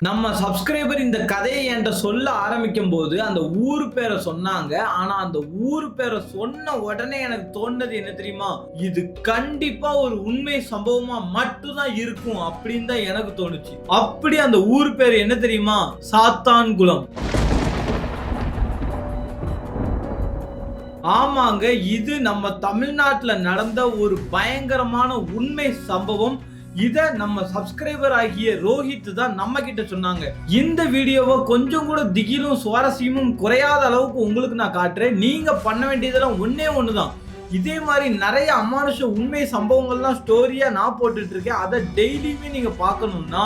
நம்ம சப்ஸ்கிரைபர் இந்த கதையை என்கிட்ட சொல்ல ஆரம்பிக்கும் போது அந்த ஊர் பேரை சொன்னாங்க. ஆனா அந்த ஊர் பேரை சொன்ன உடனே எனக்கு தோணுது என்ன தெரியுமா, இது கண்டிப்பா ஒரு உண்மை சம்பவமா மட்டும்தான் இருக்கும் அப்படின்னு தான் எனக்கு தோணுச்சு. அப்படி அந்த ஊர் பேர் என்ன தெரியுமா, சாத்தான்குளம். ஆமாங்க, இது நம்ம தமிழ்நாட்டுல நடந்த ஒரு பயங்கரமான உண்மை சம்பவம். இத நம்ம சப்ஸ்கிரைபர் ஆகிய ரோஹித் தான் நம்ம கிட்ட சொன்னாங்க. இந்த வீடியோவை கொஞ்சம் கூட திகிலும் சுவாரஸ்யமும் குறையாத அளவுக்கு உங்களுக்கு நான் காட்டுறேன். நீங்க பண்ண வேண்டியதெல்லாம் ஒன்னே ஒண்ணுதான். இதே மாதிரி நிறைய அமானுஷ உண்மை சம்பவங்கள்லாம் ஸ்டோரியா நான் போட்டுட்டு இருக்கேன். அதை டெய்லியுமே நீங்க பார்க்கணும்னா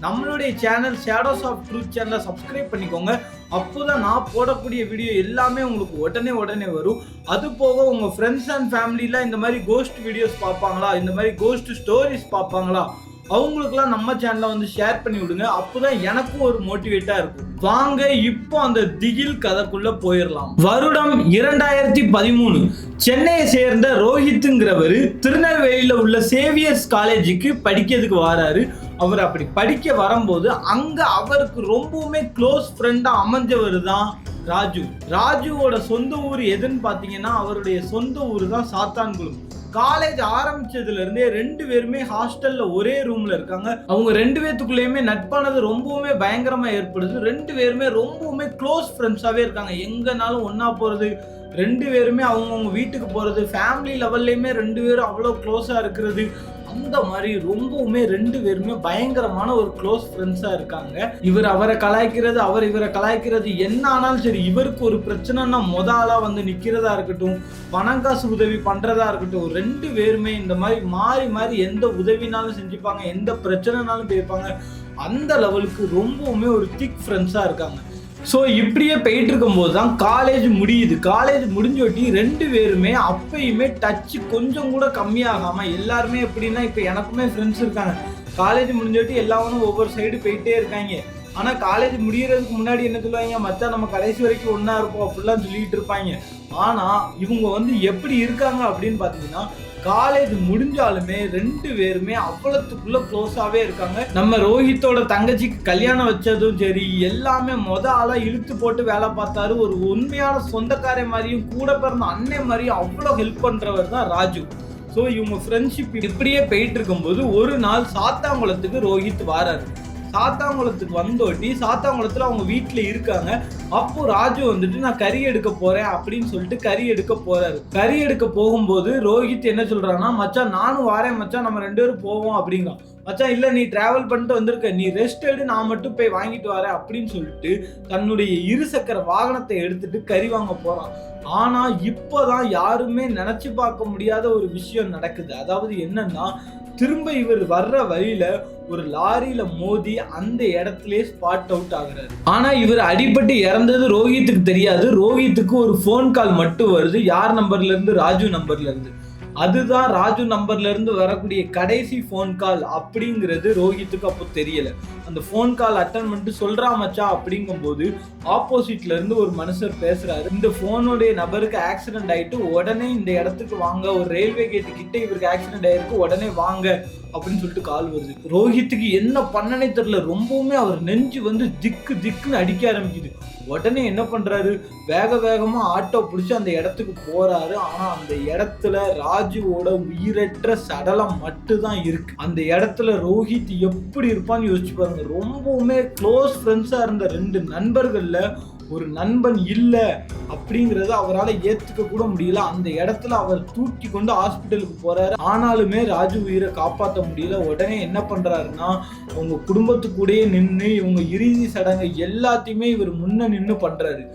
நம்மளுடைய சேனல் ஷேடோஸ் ஆஃப் ட்ரூத் சேனலை சப்ஸ்கிரைப் பண்ணிக்கோங்க. அப்போதான் நான் போடக்கூடிய வீடியோ எல்லாமே உங்களுக்கு உடனே வரும். அது போக உங்க ஃப்ரெண்ட்ஸ் அண்ட் ஃபேமிலில இந்த மாதிரி கோஸ்ட் வீடியோஸ் பார்ப்பாங்களா, இந்த மாதிரி கோஸ்ட் ஸ்டோரிஸ் பார்ப்பாங்களா, அவங்களுக்குலாம் நம்ம சேனலை வந்து ஷேர் பண்ணி விடுங்க. அப்போதான் எனக்கும் ஒரு மோட்டிவேட்டா இருக்கும். வாங்க இப்போ அந்த திகில் கதைக்குள்ள போயிடலாம். வருடம் 2013 சென்னையை சேர்ந்த ரோஹித்ங்கிறவர் திருநெல்வேலியில உள்ள சேவியர்ஸ் காலேஜுக்கு படிக்கிறதுக்கு வராரு. அவர் அப்படி படிக்க வரும்போது அங்க அவருக்கு ரொம்பவுமே க்ளோஸ் ஃப்ரெண்டா அமைஞ்சவர் தான் ராஜு. ராஜுவோட சொந்த ஊர் எதுன்னு பாத்தீங்கன்னா அவருடைய சொந்த ஊர் தான் சாத்தான்குளம். காலேஜ் ஆரம்பிச்சதுல இருந்தே ரெண்டு பேருமே ஹாஸ்டல்ல ஒரே ரூம்ல இருக்காங்க. அவங்க ரெண்டு பேத்துக்குள்ளேயுமே நட்பானது ரொம்பவுமே பயங்கரமா ஏற்படுது. ரெண்டு பேருமே ரொம்பவுமே க்ளோஸ் ஃப்ரெண்ட்ஸாவே இருக்காங்க. எங்கனாலும் ஒன்னா போறது, ரெண்டு பேருமே அவங்கவுங்க வீட்டுக்கு போறது, ஃபேமிலி லெவல்லையுமே ரெண்டு பேரும் அவ்வளோ க்ளோஸா இருக்கிறது, அந்த மாதிரி ரொம்பவுமே ரெண்டு பேருமே பயங்கரமான ஒரு க்ளோஸ் ஃப்ரெண்ட்ஸா இருக்காங்க. இவர் அவரை கலாய்க்கிறது, அவர் இவரை கலாய்க்கிறது, என்ன ஆனாலும் சரி இவருக்கு ஒரு பிரச்சனைனா ஆளா வந்து நிக்கிறதா இருக்கட்டும், பணம் காசு உதவி பண்றதா இருக்கட்டும், ரெண்டு பேருமே இந்த மாதிரி மாறி மாறி எந்த உதவினாலும் செஞ்சுப்பாங்க, எந்த பிரச்சனைனாலும் பேய்ப்பாங்க. அந்த லெவலுக்கு ரொம்பவுமே ஒரு திக் ஃப்ரெண்ட்ஸா இருக்காங்க. ஸோ இப்படியே போயிட்டு இருக்கும்போது தான் காலேஜ் முடியுது. காலேஜ் முடிஞ்சோட்டி ரெண்டு பேருமே அப்பயுமே டச்சு கொஞ்சம் கூட கம்மியாகாமல் எல்லாருமே எப்படின்னா, இப்போ எனக்குமே ஃப்ரெண்ட்ஸ் இருக்காங்க. காலேஜ் முடிஞ்சோட்டி எல்லாரும் ஒவ்வொரு சைடு போயிட்டே இருக்காங்க. ஆனால் காலேஜ் முடியறதுக்கு முன்னாடி என்ன சொல்லுவாங்க, மச்சான் நம்ம கடைசி வரைக்கும் ஒன்றா இருப்போம் அப்படிலாம் சொல்லிட்டு இருப்பாங்க. ஆனால் இவங்க வந்து எப்படி இருக்காங்க அப்படின்னு பார்த்தீங்கன்னா, காலேஜ் முடிஞ்சாலுமே ரெண்டு பேருமே அவ்வளத்துக்குள்ள க்ளோஸாவே இருக்காங்க. நம்ம ரோஹித்தோட தங்கச்சிக்கு கல்யாணம் வச்சதும் சரி, எல்லாமே ஆளா இழுத்து போட்டு வேலை பார்த்தாரு. ஒரு உண்மையான சொந்தக்காரை மாதிரியும் கூட பிறந்த அண்ணன் மாதிரியும் அவ்வளோ ஹெல்ப் பண்றவர் தான் ராஜு. ஸோ இவங்க ஃப்ரெண்ட்ஷிப் இப்படியே போயிட்டு இருக்கும்போது ஒரு நாள் சாத்தாங்குளத்துக்கு ரோஹித் வாராரு. சாத்தாங்குளத்துக்கு வந்தோட்டி சாத்தாங்குளத்துல அவங்க வீட்டுல இருக்காங்க. அப்போ ராஜு வந்துட்டு நான் கறி எடுக்க போறேன் அப்படின்னு சொல்லிட்டு கறி எடுக்க போறாரு. கறி எடுக்க போகும்போது ரோஹித் என்ன சொல்றான்னா, மச்சான் நானும் வாரேன் மச்சான், நம்ம ரெண்டு பேரும் போவோம் அப்படிங்கிறான். மச்சான் இல்ல நீ டிராவல் பண்ணிட்டு வந்திருக்க, நீ ரெஸ்ட் எடு, நான் மட்டும் போய் வாங்கிட்டு வரேன் அப்படின்னு சொல்லிட்டு தன்னுடைய இருசக்கர வாகனத்தை எடுத்துட்டு கறி வாங்க போறான். ஆனா இப்பதான் யாருமே நினைச்சு பார்க்க முடியாத ஒரு விஷயம் நடக்குது. அதாவது என்னன்னா, திரும்ப இவர் வர்ற வழியில ஒரு லாரியில மோதி அந்த இடத்துலயே ஸ்பாட் அவுட் ஆகுறாரு. ஆனா இவர் அடிபட்டு இறந்தது ரோஹித்துக்கு தெரியாது. ரோஹித்துக்கு ஒரு போன் கால் மட்டும் வருது. யார் நம்பர்ல இருந்து? ராஜு நம்பர்ல இருந்து. அதுதான் ராஜு நம்பர்ல இருந்து வரக்கூடிய கடைசி போன் கால் அப்படிங்கிறது ரோஹித்துக்கு அப்போ தெரியல. அந்த போன் கால் அட்டன் பண்ணிட்டு சொல்றா மச்சா அப்படிங்கும் போது ஆப்போசிட்ல இருந்து ஒரு மனுஷர் பேசுறாரு. இந்த போனுடைய நபருக்கு ஆக்சிடென்ட் ஆயிட்டு உடனே இந்த இடத்துக்கு வாங்க, ஒரு ரயில்வே கேட்டு கிட்ட இவருக்கு ஆக்சிடென்ட் ஆயிருக்கு, உடனே வாங்க அப்படின்னு சொல்லிட்டு கால் வருது. ரோஹித்துக்கு என்ன பண்ணனே தெரியல. ரொம்பவுமே அவர் நெஞ்சு வந்து திக்குன்னு அடிக்க ஆரம்பிக்குது. உடனே என்ன பண்றாரு, வேகமா ஆட்டோ பிடிச்சி அந்த இடத்துக்கு போறாரு. ஆனா அந்த இடத்துல ராஜுவோட உயிரற்ற சடலம் மட்டும்தான் இருக்கு. அந்த இடத்துல ரோஹித் எப்படி இருப்பான்னு யோசிச்சு பாருங்க. ரொம்பவுமே க்ளோஸ் ஃப்ரெண்ட்ஸா இருந்த ரெண்டு நண்பர்கள்ல ஒரு நண்பன் இல்ல அப்படிங்கறத அவரால் ஏத்துக்க கூட முடியல. அந்த இடத்துல அவர் தூக்கி கொண்டு ஹாஸ்பிட்டலுக்கு போறாரு. ஆனாலுமே ராஜு உயிரை காப்பாற்ற முடியல. உடனே என்ன பண்றாருன்னா, அவங்க குடும்பத்துக்கூடயே நின்று இவங்க இறுதி சடங்கு எல்லாத்தையுமே இவர் முன்ன நின்று பண்றாரு.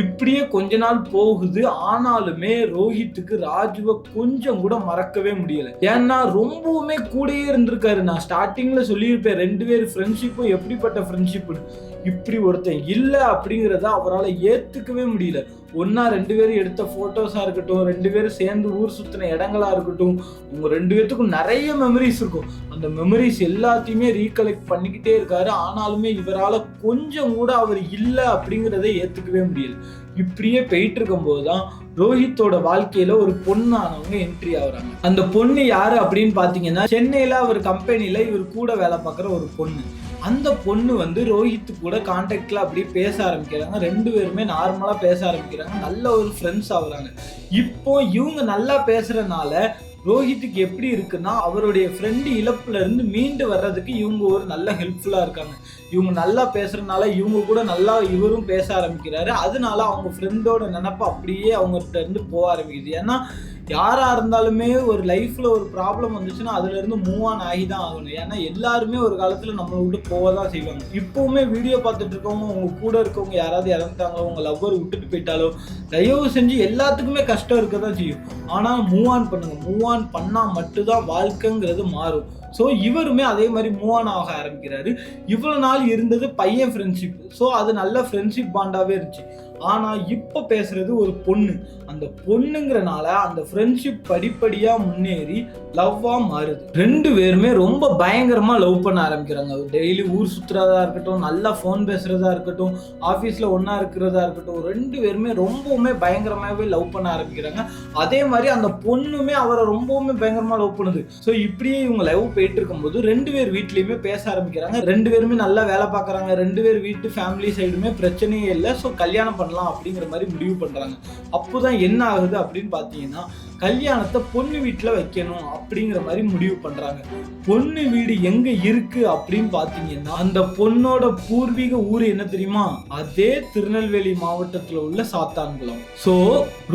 இப்படியே கொஞ்ச நாள் போகுது. ஆனாலுமே ரோஹித்துக்கு ராஜுவை கொஞ்சம் கூட மறக்கவே முடியல. ஏன்னா ரொம்பவுமே கூடயே இருந்திருக்காரு. நான் ஸ்டார்டிங்ல சொல்லியிருப்பேன் ரெண்டு பேர் ஃப்ரெண்ட்ஷிப்பும் எப்படிப்பட்ட ஃப்ரெண்ட்ஷிப். இப்படி ஒருத்தன் இல்லை அப்படிங்கிறத அவரால் ஏத்துக்கவே முடியல. ஒன்னா ரெண்டு பேரும் எடுத்த போட்டோஸா இருக்கட்டும், ரெண்டு பேரும் சேர்ந்து ஊர் சுத்தின இடங்களா இருக்கட்டும், உங்க ரெண்டு பேர்த்துக்கும் நிறைய மெமரிஸ் இருக்கும். அந்த மெமரிஸ் எல்லாத்தையுமே ரீகலெக்ட் பண்ணிக்கிட்டே இருக்காரு. ஆனாலுமே இவரால் கொஞ்சம் கூட அவர் இல்லை அப்படிங்கிறத ஏத்துக்கவே முடியல. இப்படியே போயிட்டு இருக்கும் போதுதான் ரோஹித்தோட வாழ்க்கையில ஒரு பொண்ணானவங்க என்ட்ரி ஆகுறாங்க. அந்த பொண்ணு யாரு அப்படின்னு பாத்தீங்கன்னா, சென்னையில ஒரு கம்பெனில இவர் கூட வேலை பார்க்குற ஒரு பொண்ணு. அந்த பொண்ணு வந்து ரோஹித் கூட கான்டாக்ட்ல அப்படியே பேச ஆரம்பிக்கிறாங்க. 2 பேருமே நார்மலா பேச ஆரம்பிக்கிறாங்க. நல்ல ஒரு ஃப்ரெண்ட்ஸ் ஆகுறாங்க. இப்போ இவங்க நல்லா பேசுறதுனால ரோஹித்துக்கு எப்படி இருக்குன்னா, அவருடைய ஃப்ரெண்டு இழப்புல இருந்து மீண்டு வர்றதுக்கு இவங்க ஒரு நல்ல ஹெல்ப்ஃபுல்லா இருக்காங்க. இவங்க நல்லா பேசுறதுனால இவங்க கூட நல்லா இவரும் பேச ஆரம்பிக்கிறாரு. அதனால அவங்க ஃப்ரெண்டோட நினைப்பு அப்படியே அவங்ககிட்ட இருந்து போக ஆரம்பிக்குது. ஏன்னா யாரா இருந்தாலுமே ஒரு லைஃப்ல ஒரு ப்ராப்ளம் வந்துச்சுன்னா அதுல இருந்து மூவ் ஆன் ஆகி தான் ஆகணும். ஏன்னா எல்லாருமே ஒரு காலத்துல நம்மளை விட்டு போக தான் செய்வாங்க. இப்பவுமே வீடியோ பார்த்துட்டு இருக்கவங்க, உங்க கூட இருக்கவங்க யாராவது இறந்துட்டாங்களோ, உங்க லவ்வர் விட்டுட்டு போயிட்டாலோ, தயவு செஞ்சு எல்லாத்துக்குமே கஷ்டம் இருக்க தான் செய்யும். ஆனா மூவ் ஆன் பண்ணுங்க. மூவ் ஆன் பண்ணா மட்டும்தான் வாழ்க்கைங்கிறது மாறும். ஸோ இவருமே அதே மாதிரி மூவ் ஆன் ஆக ஆரம்பிக்கிறாரு. இவ்வளவு நாள் இருந்தது பையன் ஃப்ரெண்ட்ஷிப். ஸோ அது நல்ல ஃப்ரெண்ட்ஷிப் பாண்டாவே இருந்துச்சு. ஆனா இப்ப பேசுறது ஒரு பொண்ணு. அந்த பொண்ணுங்கிறனால அந்த ஃப்ரெண்ட்ஷிப் படிப்படியா முன்னேறி லவ்வா மாறுது. 2 பேருமே ரொம்ப பயங்கரமா லவ் பண்ண ஆரம்பிக்கிறாங்க. டெய்லி ஊர் சுத்துறதா இருக்கட்டும், நல்லா போன் பேசுறதா இருக்கட்டும், ஆபீஸ்ல ஒன்னா இருக்கிறதா இருக்கட்டும், 2 பேருமே ரொம்பவுமே பயங்கரமாவே லவ் பண்ண ஆரம்பிக்கிறாங்க. அதே மாதிரி அந்த பொண்ணுமே அவரை ரொம்பவுமே பயங்கரமா லவ் பண்ணுது. ஸோ இப்படியே இவங்க லவ் போயிட்டு இருக்கும்போது 2 பேர் வீட்லயுமே பேச ஆரம்பிக்கிறாங்க. 2 பேருமே நல்லா வேலை பார்க்கறாங்க. 2 பேர் வீட்டு ஃபேமிலி சைடுமே பிரச்சனையே இல்லை. ஸோ கல்யாணம் பண்ணலாம் அப்படிங்கிற மாதிரி முடிவு பண்றாங்க. அப்போதான் என்ன ஆகுது அப்படின்னு பாத்தீங்கன்னா, கல்யாணத்தை பொண்ணு வீட்டுல வைக்கணும் அப்படிங்கிற மாதிரி முடிவு பண்றாங்க. பொண்ணு வீடு எங்க இருக்கு அப்படின்னு பாத்தீங்கன்னா, அந்த பொண்ணோட பூர்வீக ஊர் என்ன தெரியுமா? அதே திருநெல்வேலி மாவட்டத்துல உள்ள சாத்தான்குளம். சோ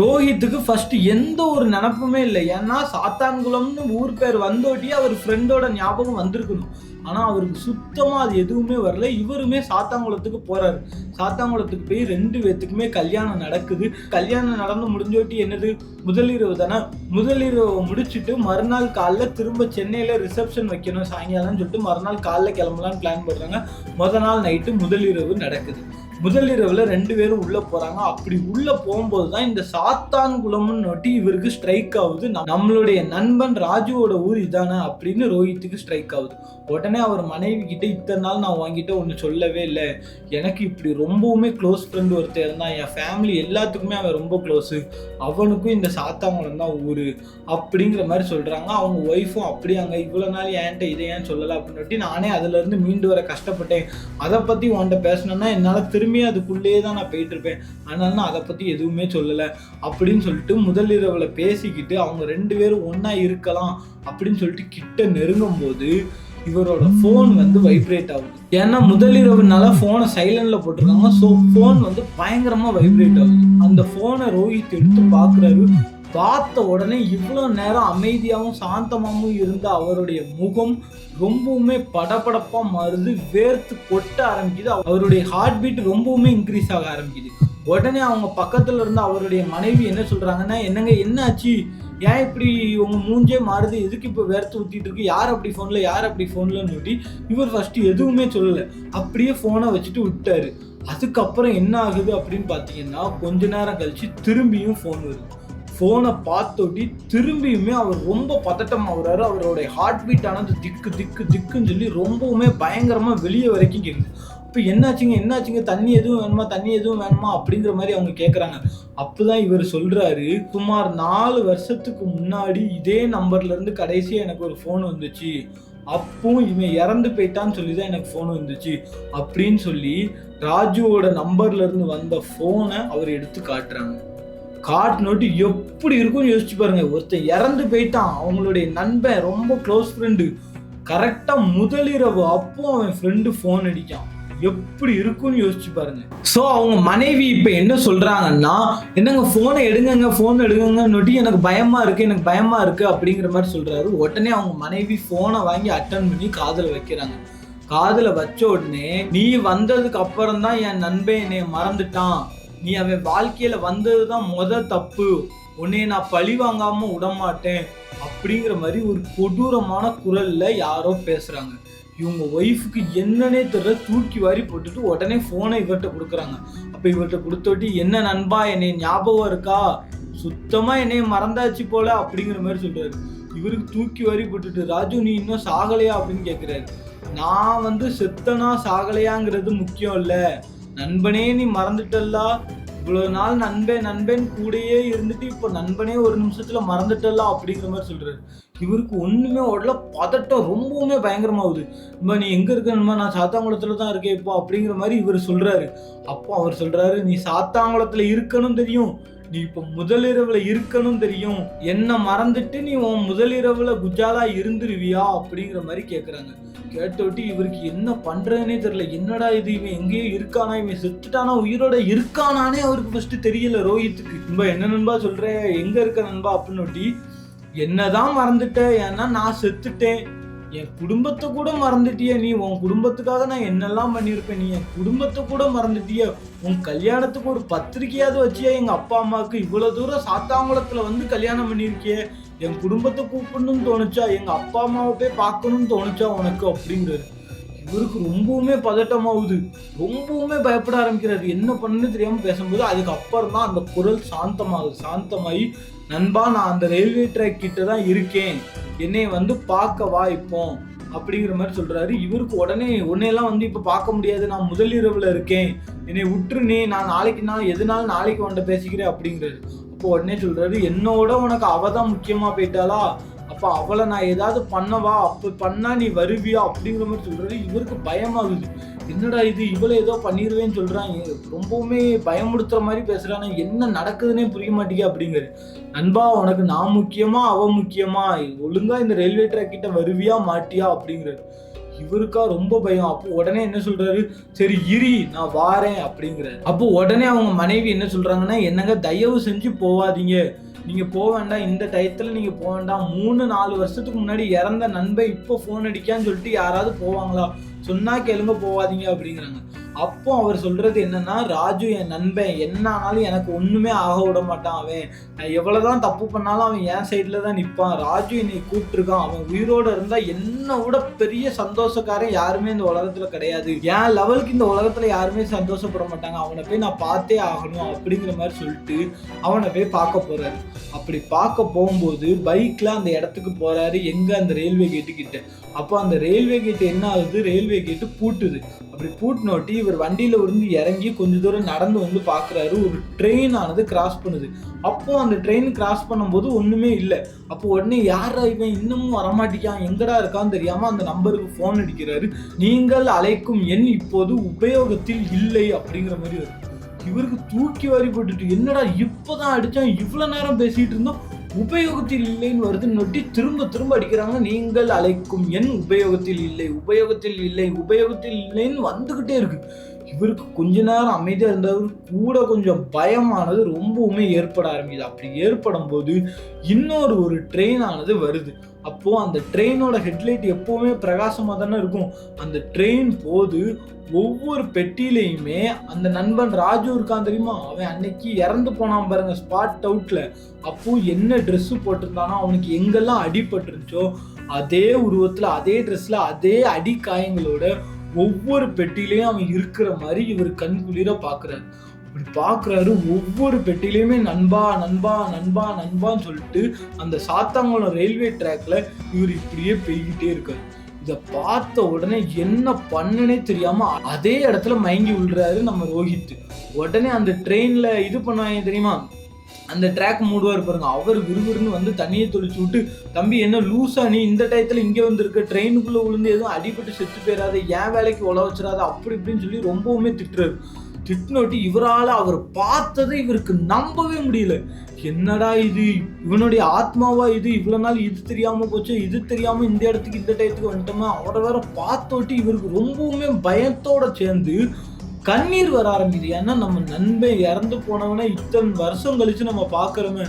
ரோஹித்துக்கு ஃபர்ஸ்ட் எந்த ஒரு நினைப்புமே இல்லை. ஏன்னா சாத்தான்குளம்னு ஊர் பேர் வந்தோட்டி அவர் ஃப்ரெண்டோட ஞாபகம் வந்திருக்கணும். ஆனா அவருக்கு சுத்தமா அது எதுவுமே வரல. இவருமே சாத்தாங்குளத்துக்கு போறாரு. சாத்தாங்குளத்துக்கு போய் 2 பேத்துக்குமே கல்யாணம் நடக்குது. கல்யாணம் நடந்து முடிஞ்சோட்டி என்னது, முதலிரவு தானே. முதலிரவு முடிச்சுட்டு மறுநாள் காலைல திரும்ப சென்னையில ரிசப்ஷன் வைக்கணும் சாயங்காலம்னு சொல்லிட்டு மறுநாள் காலைல கிளம்பலான்னு பிளான் பண்றாங்க. நாள் நைட்டு முதலிரவு நடக்குது. முதலிரவுல 2 பேரும் உள்ள போறாங்க. அப்படி உள்ள போகும்போதுதான் இந்த சாத்தான்குளம்னு நோட்டி இவருக்கு ஸ்ட்ரைக் ஆகுது. நம்மளுடைய நண்பன் ராஜுவோட ஊர் இதானே அப்படின்னு ரோஹித்துக்கு ஸ்ட்ரைக் ஆகுது. உடனே அவர் மனைவி கிட்ட, இத்தனை நாள் நான் வாங்கிட்ட ஒன்று சொல்லவே இல்லை, எனக்கு இப்படி ரொம்பவுமே க்ளோஸ் ஃப்ரெண்ட் ஒருத்தர் இருந்தான், என் ஃபேமிலி எல்லாத்துக்குமே அவன் ரொம்ப க்ளோஸு, அவனுக்கும் இந்த சாத்தாங்குளம் தான் ஊர் அப்படிங்கிற மாதிரி சொல்றாங்க. அவங்க ஒய்ஃபும் அப்படியாங்க, இவ்வளோ நாள் ஏன்ட்ட இதை ஏன் சொல்லலை அப்படின்னு நானே அதுல இருந்து மீண்டு வர கஷ்டப்பட்டேன், அதை பத்தி உன்கிட்ட பேசணும்னா என்னால் திரும்பி அதுக்குள்ளேயே தான் நான் போயிட்டு இருப்பேன், அதனால நான் அதை பத்தி எதுவுமே சொல்லலை அப்படின்னு சொல்லிட்டு முதலிரவுல பேசிக்கிட்டு அவங்க 2 பேரும் ஒன்னா இருக்கலாம் அப்படின்னு சொல்லிட்டு கிட்ட நெருங்கும் போது இவரோட போன் வந்து வைப்ரேட் ஆகுது. ஏன்னா முதலிரவுனால போனை சைலண்ட்ல போட்டிருக்காங்க. ஸோ போன் வந்து பயங்கரமா வைப்ரேட் ஆகுது. அந்த போனை ரோஹித் எடுத்து பாக்குறாரு. பார்த்த உடனே இவ்வளோ நேரம் அமைதியாகவும் சாந்தமாகவும் இருந்த அவருடைய முகம் ரொம்பவுமே படபடப்பா மாறுது. வேர்த்து கொட்ட ஆரம்பிக்குது. அவருடைய ஹார்ட் பீட் ரொம்பவுமே இன்க்ரீஸ் ஆக ஆரம்பிக்குது. உடனே அவங்க பக்கத்துல இருந்து அவருடைய மனைவி என்ன சொல்றாங்கன்னா, என்னங்க என்ன ஆச்சு, ஏன் இப்படி உங்க மூஞ்சே மாறுது, எதுக்கு இப்போ வேர்த்து ஊத்திட்டு இருக்கு, யார் அப்படி ஃபோன்லன்னு ஊட்டி இவர் ஃபர்ஸ்ட் எதுவுமே சொல்லலை, அப்படியே போனை வச்சுட்டு விட்டாரு. அதுக்கப்புறம் என்ன ஆகுது அப்படின்னு பார்த்தீங்கன்னா, கொஞ்ச நேரம் கழிச்சு திரும்பியும் ஃபோன் வருது. ஃபோனை பார்த்தோட்டி திரும்பியுமே அவர் ரொம்ப பதட்டம் ஆகுறாரு. அவருடைய ஹார்ட் பீட் ஆனது திக்கு திக்கு திக்குன்னு சொல்லி ரொம்பவுமே பயங்கரமா வெளியே வரைக்கும் கேட்குது. இப்போ என்னாச்சுங்க, தண்ணி எதுவும் வேணுமா அப்படிங்கிற மாதிரி அவங்க கேட்குறாங்க. அப்போதான் இவர் சொல்றாரு, சுமார் 4 வருஷத்துக்கு முன்னாடி இதே நம்பர்ல இருந்து கடைசியா எனக்கு ஒரு ஃபோன் வந்துச்சு, அப்பவும் இவன் இறந்து போயிட்டான்னு சொல்லி தான் எனக்கு ஃபோன் வந்துச்சு அப்படின்னு சொல்லி ராஜுவோட நம்பர்ல இருந்து வந்த ஃபோனை அவர் எடுத்து காட்டுறாங்க. காட்டுனோட்டு எப்படி இருக்கும்னு யோசிச்சு பாருங்க. ஒருத்தன் இறந்து போயிட்டான், அவங்களுடைய நண்பன், ரொம்ப க்ளோஸ் ஃப்ரெண்டு, கரெக்டா முதலிரவு அப்போ அவன் ஃப்ரெண்டு ஃபோன் அடிக்கான், எப்படி இருக்கும்னு யோசிச்சு பாருங்க. ஸோ அவங்க மனைவி இப்போ என்ன சொல்றாங்கன்னா, என்னங்க ஃபோனை எடுங்கன்னு எனக்கு பயமா இருக்கு அப்படிங்கிற மாதிரி சொல்றாரு. உடனே அவங்க மனைவி ஃபோனை வாங்கி அட்டன் பண்ணி காதுல வைக்கிறாங்க. காதுல வச்ச உடனே, நீ வந்ததுக்கு அப்புறம் தான் என் நண்பன் என்னை மறந்துட்டான், நீ அவன் வாழ்க்கையில வந்ததுதான் தப்பு, உன்னை நான் பழி வாங்காம விடமாட்டேன் அப்படிங்கிற மாதிரி ஒரு கொடூரமான குரல்ல யாரோ பேசுறாங்க. இவங்க ஒய்ஃபுக்கு என்னன்னே தெரியல, தூக்கி வாரி போட்டுட்டு உடனே போனை இவர்கிட்ட கொடுக்குறாங்க. அப்ப இவர்கிட்ட கொடுத்தோட்டி, என்ன நண்பா என்னை ஞாபகம் இருக்கா, சுத்தமா என்னைய மறந்தாச்சு போல அப்படிங்கிற மாதிரி சொல்றாரு. இவருக்கு தூக்கி வாரி போட்டுட்டு, ராஜு நீ இன்னும் சாகலையா அப்படின்னு கேட்கிறாரு. நான் செத்தனா சாகலையாங்கிறது முக்கியம் இல்ல, நண்பனே நீ மறந்துட்டல்லா, இவ்வளவு நாள் நண்பன் கூடயே இருந்துட்டு இப்போ நண்பனே ஒரு நிமிஷத்துல மறந்துட்டலாம் அப்படிங்கிற மாதிரி சொல்றாரு. இவருக்கு ஒண்ணுமே உடல பதட்டம் ரொம்பவுமே பயங்கரமாகுது. நீ எங்க இருக்கணுமா? நான் சாத்தாங்குளத்துல தான் இருக்கேன் இப்போ அப்படிங்கிற மாதிரி இவர் சொல்றாரு. அப்போ அவர் சொல்றாரு, நீ சாத்தாங்குளத்துல இருக்கணும் தெரியும், நீ இப்ப முதலிரவுல இருக்கணும் தெரியும், என்ன மறந்துட்டு நீ உன் முதலிரவுல குஜாலா இருந்துருவியா அப்படிங்கிற மாதிரி கேக்குறாங்க. கேட்டோட்டி இவருக்கு என்ன பண்றதுன்னே தெரியல. என்னடா இது, இவன் எங்கேயோ இருக்கானா, இவன் செத்துட்டானா உயிரோட இருக்கானானே அவருக்கு ஃபர்ஸ்ட் தெரியல ரோஹித்துக்கு. நண்பா என்ன நண்பா சொல்ற, எங்க இருக்க நண்பா அப்படின்னு. என்னதான் மறந்துட்டேன், ஏன்னா நான் செத்துட்டேன். என் குடும்பத்தை கூட மறந்துட்டிய நீ. உன் குடும்பத்துக்காக நான் என்னெல்லாம் பண்ணியிருப்பேன், நீ என் குடும்பத்தை கூட மறந்துட்டிய. உன் கல்யாணத்துக்கு ஒரு பத்திரிக்கையாவது வச்சியா எங்க அப்பா அம்மாவுக்கு? இவ்வளவு தூரம் சாத்தாங்குளத்துல வந்து கல்யாணம் பண்ணியிருக்கிய, என் குடும்பத்தை கூப்பிடணும்னு தோணுச்சா, எங்க அப்பா அம்மாவை போய் பார்க்கணும்னு தோணுச்சா உனக்கு அப்படிங்கிறாரு. இவருக்கு ரொம்பவுமே பதட்டமாகுது, ரொம்பவுமே பயப்பட ஆரம்பிக்கிறாரு. என்ன பண்ணுன்னு தெரியாம பேசும்போது அதுக்கப்புறம் தான் அந்த குரல் சாந்தமாகி, நண்பா நான் அந்த ரயில்வே ட்ராக் கிட்ட தான் இருக்கேன், என்னை வந்து பார்க்க வா இப்போ அப்படிங்கிற மாதிரி சொல்றாரு. இவருக்கு உடனெல்லாம் வந்து இப்ப பார்க்க முடியாது, நான் முதலிரவுல இருக்கேன், என்னை விட்டுருனே, நான் எதுனாலும் நாளைக்கு உன்கிட்ட பேசிக்கிறேன் அப்படிங்கிறாரு. அப்போ உடனே சொல்றாரு, என்னோட உனக்கு அவ தான் முக்கியமா போயிட்டாளா, அப்ப அவளை நான் ஏதாவது பண்ணவா, அப்ப பண்ணா நீ வருவியா அப்படிங்கிற மாதிரி சொல்றாரு. இவருக்கு பயமாகுது. என்னடா இது, இவளை ஏதோ பண்ணிடுவேன்னு சொல்றான், ரொம்பவுமே பயமுடுத்துற மாதிரி பேசுறான், என்ன நடக்குதுன்னே புரிய மாட்டேங்க அப்படிங்கிறாரு. நண்பா உனக்கு நான் முக்கியமா அவ முக்கியமா, ஒழுங்கா இந்த ரயில்வே ட்ராக் கிட்ட வருவியா மாட்டியா அப்படிங்கிறாரு. இவருக்கா ரொம்ப பயம். அப்போ உடனே என்ன சொல்றாரு, சரி இரி நான் வாரேன் அப்படிங்கிறாரு. அப்போ உடனே அவங்க மனைவி என்ன சொல்றாங்கன்னா, என்னங்க தயவு செஞ்சு போவாதீங்க, நீங்க போக வேண்டாம், இந்த டயத்துல நீங்க போக வேண்டாம், 3-4 வருஷத்துக்கு முன்னாடி இறந்த நண்பன் இப்போ போன் அடிக்கான்னு சொல்லிட்டு யாராவது போவாங்களா, சொன்னா கேளுங்க, போவாதீங்க அப்படிங்கிறாங்க. அப்போ அவர் சொல்றது என்னன்னா, ராஜு என் நண்பன், என்ன ஆனாலும் எனக்கு ஒண்ணுமே ஆக விட மாட்டான், அவன் நான் எவ்வளவுதான் தப்பு பண்ணாலும் அவன் என் சைட்ல தான் நிற்பான், ராஜு என்னை கூப்பிட்டுருக்கான், அவன் உயிரோட இருந்தா என்ன விட பெரிய சந்தோஷக்காரன் யாருமே இந்த உலகத்துல கிடையாது, என் லெவலுக்கு இந்த உலகத்துல யாருமே சந்தோஷப்பட மாட்டாங்க, அவனை போய் நான் பார்த்தே ஆகணும் அப்படிங்கிற மாதிரி சொல்லிட்டு அவனை போய் பார்க்க போறாரு. அப்படி பார்க்க போகும்போது பைக்ல அந்த இடத்துக்கு போறாரு, எங்க அந்த ரயில்வே கேட்டு கிட்ட. அப்போ அந்த ரயில்வே கேட்டு என்ன ஆகுது, ரயில்வே கேட்டு பூட்டுது. அப்படி பூட்டினோட்டி இவர் வண்டியில இருந்து இறங்கி கொஞ்ச தூரம் நடந்து வந்து பாக்குறாரு, ஒரு ட்ரெயின் ஆனது கிராஸ் பண்ணுது. அப்போ அந்த ட்ரெயின் கிராஸ் பண்ணும்போது ஒண்ணுமே இல்லை. அப்போ உடனே யாரா இவன் இன்னமும் வரமாட்டிக்கான், எங்கடா இருக்கான்னு தெரியாம அந்த நம்பருக்கு போன் அடிக்கிறாரு. நீங்கள் அழைக்கும் எண் இப்போது உபயோகத்தில் இல்லை அப்படிங்கிற மாதிரி வரும். இவருக்கு தூக்கி வாரி போட்டுட்டு, என்னடா இப்பதான் அடிச்சான், இவ்வளவு நேரம் பேசிட்டு இருந்தோம், உபயோகத்தில் இல்லைன்னு வருது, திரும்ப அடிக்கிறாங்க. நீங்கள் அழைக்கும் எண் உபயோகத்தில் இல்லைன்னு வந்துகிட்டே இருக்கு. இவருக்கு கொஞ்ச நேரம் அமைதியா இருந்தவர் கூட கொஞ்சம் பயமானது ரொம்பவுமே ஏற்பட ஆரம்பிக்குது. அப்படி ஏற்படும் போது ஒரு ட்ரெயின் ஆனது வருது. அப்போ அந்த ட்ரெயினோட ஹெட்லைட் எப்பவுமே பிரகாசமா தானே இருக்கும். அந்த ட்ரெயின் போது ஒவ்வொரு பெட்டியிலையுமே அந்த நண்பன் ராஜு இருக்கான் தெரியுமா, அவன் அன்னைக்கு இறந்து போனான் பாருங்க ஸ்பாட் அவுட்ல. அப்போ என்ன ட்ரெஸ் போட்டிருந்தானோ, அவனுக்கு எங்கெல்லாம் அடிபட்டு இருந்துச்சோ அதே உருவத்துல, அதே ட்ரெஸ்ல, அதே அடி காயங்களோட ஒவ்வொரு பெட்டியிலையும் அவன் இருக்கிற மாதிரி இவர் கண்குளிர பாக்குறாரு. அப்படி பாக்குறாரு, ஒவ்வொரு பெட்டிலையுமே நண்பா நண்பான்னு சொல்லிட்டு அந்த சாத்தாங்குளம் ரயில்வே ட்ராக்ல இவர் இப்படியே பெய்கிட்டே இருக்காரு. இத பார்த்த உடனே என்ன பண்ணனே தெரியாம அதே இடத்துல மயங்கி விழுறாரு நம்ம ரோஹித். உடனே அந்த ட்ரெயின்ல இது பண்ணுவாங்க தெரியுமா, அந்த ட்ராக் மூடுவார் பாருங்க, அவர் விறுவிறுன்னு வந்து தண்ணியை தொளிச்சு விட்டு, தம்பி என்ன லூசா நீ இந்த டயத்துல இங்கே வந்திருக்க, ட்ரெயினுக்குள்ள விழுந்து எதுவும் அடிபட்டு செத்து போயிடாத, ஏன் வேலைக்கு உழ வச்சிடாத அப்படி இப்படின்னு சொல்லி ரொம்பவுமே திட்டுறாரு. திட்டினோட்டி இவரால் அவர் பார்த்ததை இவருக்கு நம்பவே முடியல. என்னடா இது, இவனுடைய ஆத்மாவா இது, இவ்வளவு நாள் இது தெரியாம போச்சு, இது தெரியாம இந்த இடத்துக்கு இந்த டயத்துக்கு வந்துட்டோமா, அவரை வேற பார்த்தோட்டி இவருக்கு ரொம்பவுமே பயத்தோட சேர்ந்து கண்ணீர் வர ஆரம்பிக்குது. ஏன்னா நம்ம நண்பன் இறந்து போனவன இத்தனை வருஷம் கழிச்சு நம்ம பாக்குறோமே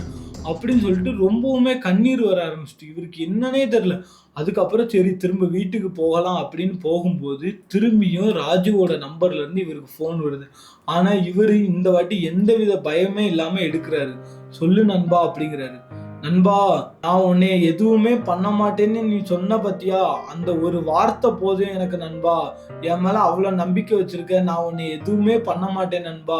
அப்படின்னு சொல்லிட்டு ரொம்பவுமே கண்ணீர் வர ஆரம்பிச்சிட்டு இவருக்கு என்னன்னே தெரியல. அதுக்கப்புறம் சரி திரும்ப வீட்டுக்கு போகலாம் அப்படின்னு போகும்போது திரும்பியும் ராஜுவோட நம்பர்ல இருந்து இவருக்கு போன் வருது. ஆனா இவரு இந்த வாட்டி எந்தவித பயமே இல்லாம எடுக்கிறாரு. சொல்லு நண்பா அப்படிங்கிறாரு. நண்பா நான் உன்னை எதுவுமே பண்ண மாட்டேன்னு நீ சொன்ன பத்தியா, அந்த ஒரு வார்த்தை போதும் எனக்கு நண்பா, என் மேல அவ்வளவு நம்பிக்கை வச்சிருக்க, நான் உன்னை எதுவுமே பண்ண மாட்டேன் நண்பா,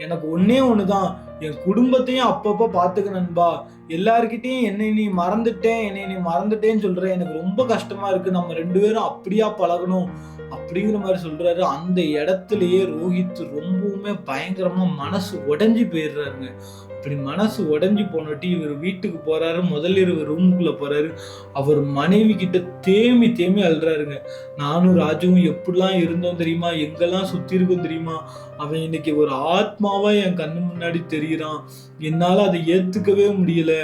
எனக்கு ஒன்னே ஒண்ணுதான், என் குடும்பத்தையும் அப்பப்ப பாத்துக்க நண்பா, எல்லார்கிட்டையும் என்னை நீ மறந்துட்டேன்னு சொல்ற, எனக்கு ரொம்ப கஷ்டமா இருக்கு, நம்ம 2 பேரும் அப்படியா பழகணும் அப்படிங்கிற மாதிரி சொல்றாரு. அந்த இடத்துலயே ரோஹித் ரொம்பவுமே பயங்கரமா மனசு உடைஞ்சு போயிடுறாருங்க. அப்படி மனசு உடைஞ்சு போனட்டி இவர் வீட்டுக்கு போறாரு. முதல்ல இவர் ரூமுக்குள்ள போறாரு. அவர் மனைவி கிட்ட தேம்பி தேம்பி அழுறாருங்க. நானும் ராஜுவும் எப்படிலாம் இருந்தோம் தெரியுமா, எங்கெல்லாம் சுத்தி இருக்கோம் தெரியுமா, அவன் இன்னைக்கு ஒரு ஆத்மாவா என் கண்ணு முன்னாடி தெரியுறான், என்னால அதை ஏத்துக்கவே முடியல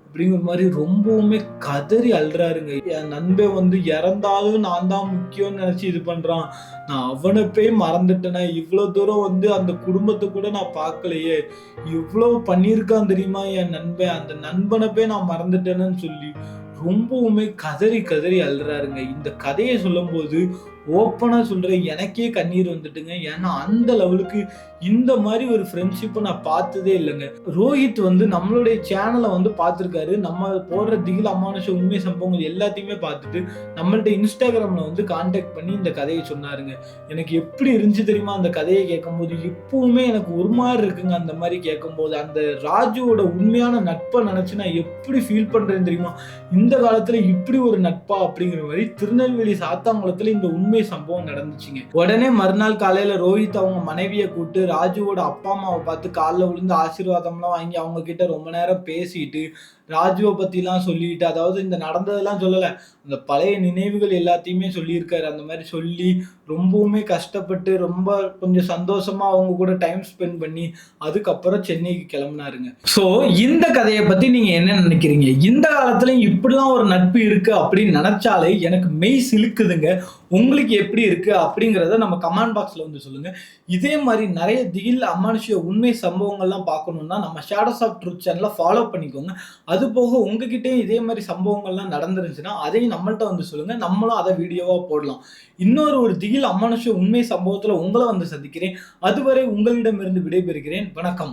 அப்படிங்கிற மாதிரி ரொம்பவுமே கதறி அழுறாருங்க. என் நண்பன் வந்து இறந்தாலும் நான் தான் முக்கியம்னு நினைச்சு இது பண்றான், நான் அவனை போய் மறந்துட்டேனா, இவ்வளவு தூரம் வந்து அந்த குடும்பத்தை கூட நான் பார்க்கலையே, இவ்வளவு பண்ணியிருக்கான் தெரியுமா என் நண்பன், அந்த நண்பனை போய் நான் மறந்துட்டேன்னு சொல்லி ரொம்பவுமே கதறி கதறி அழுறாருங்க. இந்த கதையை சொல்லும் போது ஓப்பனா சொல்றேன், எனக்கே கண்ணீர் வந்துட்டுங்க. ஏன்னா அந்த லெவலுக்கு இந்த மாதிரி ஒரு ஃப்ரெண்ட்ஷிப்பை நான் பார்த்ததே இல்லைங்க. ரோஹித் வந்து நம்மளுடைய சேனலை வந்து பார்த்துருக்காரு. நம்ம போடுற திகில் அமானுஷ உண்மை சம்பவங்கள் எல்லாத்தையுமே பார்த்துட்டு நம்மள்ட்ட இன்ஸ்டாகிராம்ல வந்து கான்டாக்ட் பண்ணி இந்த கதையை சொன்னாருங்க. எனக்கு எப்படி இருந்துச்சு தெரியுமா அந்த கதையை கேட்கும்போது, இப்பவுமே எனக்கு ஒரு மாதிரி இருக்குங்க. அந்த மாதிரி கேட்கும்போது அந்த ராஜுவோட உண்மையான நட்பை நினைச்சு நான் எப்படி ஃபீல் பண்றேன்னு தெரியுமா, இந்த காலத்துல இப்படி ஒரு நட்பா அப்படிங்கிற மாதிரி திருநெல்வேலி சாத்தாங்குளத்துல இந்த உண்மை சம்பவம் நடந்துச்சுங்க. உடனே மறுநாள் காலையில ரோஹித் அவங்க மனைவியை கூப்பிட்டு ராஜுவோட அப்பா அம்மாவை பார்த்து காலில் விழுந்து ஆசீர்வாதம்லாம் வாங்கி அவங்க கிட்ட ரொம்ப நேரம் பேசிட்டு ராஜுவை பத்திலாம் சொல்லிட்டு, அதாவது இந்த நடந்ததெல்லாம் சொல்லல, அந்த பழைய நினைவுகள் எல்லாத்தையுமே சொல்லியிருக்காரு. அந்த மாதிரி சொல்லி ரொம்பவுமே கஷ்டப்பட்டு ரொம்ப கொஞ்சம் சந்தோஷமா அவங்க கூட டைம் ஸ்பெண்ட் பண்ணி அதுக்கப்புறம் சென்னைக்கு கிளம்புனாருங்க. ஸோ இந்த கதையை பத்தி நீங்க என்ன நினைக்கிறீங்க? இந்த காலத்துல இப்படிலாம் ஒரு நட்பு இருக்கு அப்படின்னு நினைச்சாலே எனக்கு மெய் சிலுக்குதுங்க. உங்களுக்கு எப்படி இருக்கு அப்படிங்கிறத நம்ம கமெண்ட் பாக்ஸ்ல வந்து சொல்லுங்க. இதே மாதிரி நிறைய திகில் அமானுஷ்ய உண்மை சம்பவங்கள்லாம் பார்க்கணும்னா நம்ம ஷேடோஸ் ஆஃப் ட்ரூத் சேனலை ஃபாலோ பண்ணிக்கோங்க. அது போக உங்ககிட்டே இதே மாதிரி சம்பவங்கள்லாம் நடந்துருந்துச்சுன்னா அதையும் நம்மள்ட்ட வந்து சொல்லுங்க, நம்மளும் அதை வீடியோவா போடலாம். இன்னொரு ஒரு திகில் அமானுஷ்ய உண்மை சம்பவத்துல உங்களை வந்து சந்திக்கிறேன். அதுவரை உங்களிடமிருந்து விடைபெறுகிறேன். வணக்கம்.